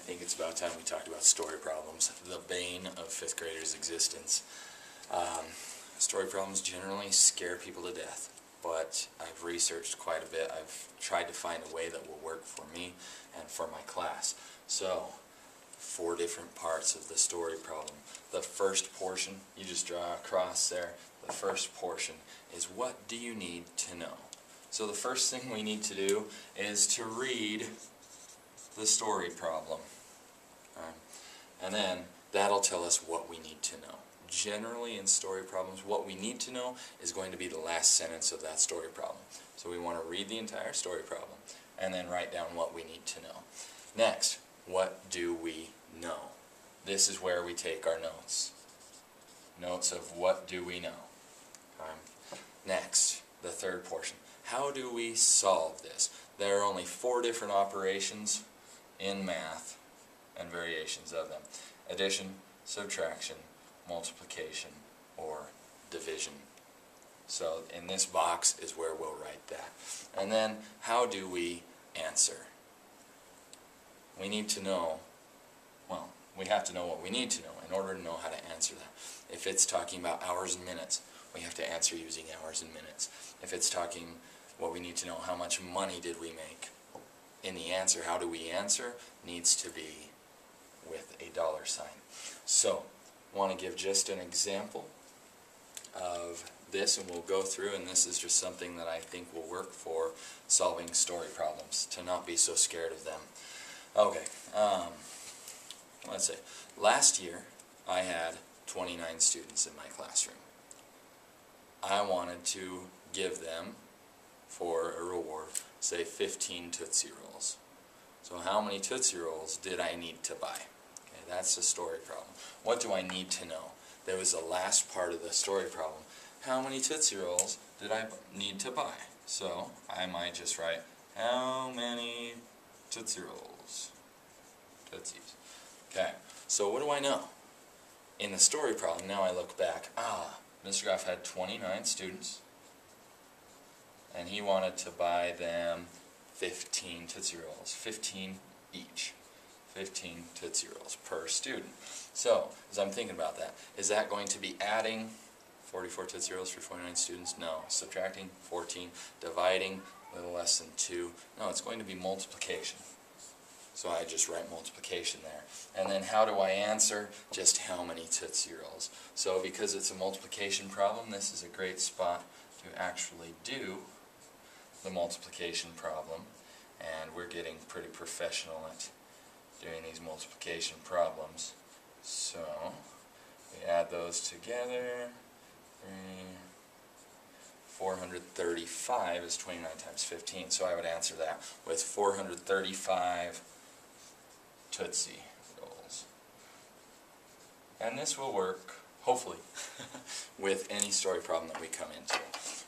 think it's about time we talked about story problems, the bane of fifth graders' existence. Story problems generally scare people to death, but I've researched quite a bit. I've tried to find a way that will work for me and for my class. So, 4 different parts of the story problem. The first portion, you just draw a cross there. The first portion is, what do you need to know? So the first thing we need to do is to read the story problem. And then that'll tell us what we need to know. Generally in story problems, what we need to know is going to be the last sentence of that story problem. So we want to read the entire story problem and then write down what we need to know. Next, what do we know? This is where we take our notes. Notes of what do we know. Next, the third portion. How do we solve this? There are only 4 different operations in math and variations of them. Addition, subtraction, multiplication, or division. So in this box is where we'll write that. And then, how do we answer? We need to know, well, we have to know what we need to know in order to know how to answer that. If it's talking about hours and minutes, we have to answer using hours and minutes. If it's talking what we need to know, how much money did we make? In the answer, how do we answer, needs to be with a dollar sign. So, I want to give just an example of this, and we'll go through, and this is just something that I think will work for solving story problems, to not be so scared of them. Okay, let's see. Last year, I had 29 students in my classroom. I wanted to give them, for a reward, say 15 Tootsie Rolls. So how many Tootsie Rolls did I need to buy? Okay, that's the story problem. What do I need to know? There was the last part of the story problem. How many Tootsie Rolls did I need to buy? So I might just write, how many Tootsie Rolls? Tootsies. Okay, so what do I know? In the story problem, now I look back, Mr. Goff had 29 students, and he wanted to buy them 15 Tootsie Rolls, 15 each, 15 Tootsie Rolls per student. So, as I'm thinking about that, is that going to be adding 44 Tootsie Rolls for 49 students? No. Subtracting 14, dividing a little less than 2. No, it's going to be multiplication. So I just write multiplication there. And then how do I answer? Just how many Tootsie Rolls. So because it's a multiplication problem, this is a great spot to actually do the multiplication problem. And we're getting pretty professional at doing these multiplication problems. So we add those together. 435 is 29 times 15. So I would answer that with 435 Tootsie Rolls. And this will work, hopefully, with any story problem that we come into.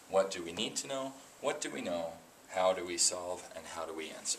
What do we need to know? What do we know? How do we solve? And how do we answer?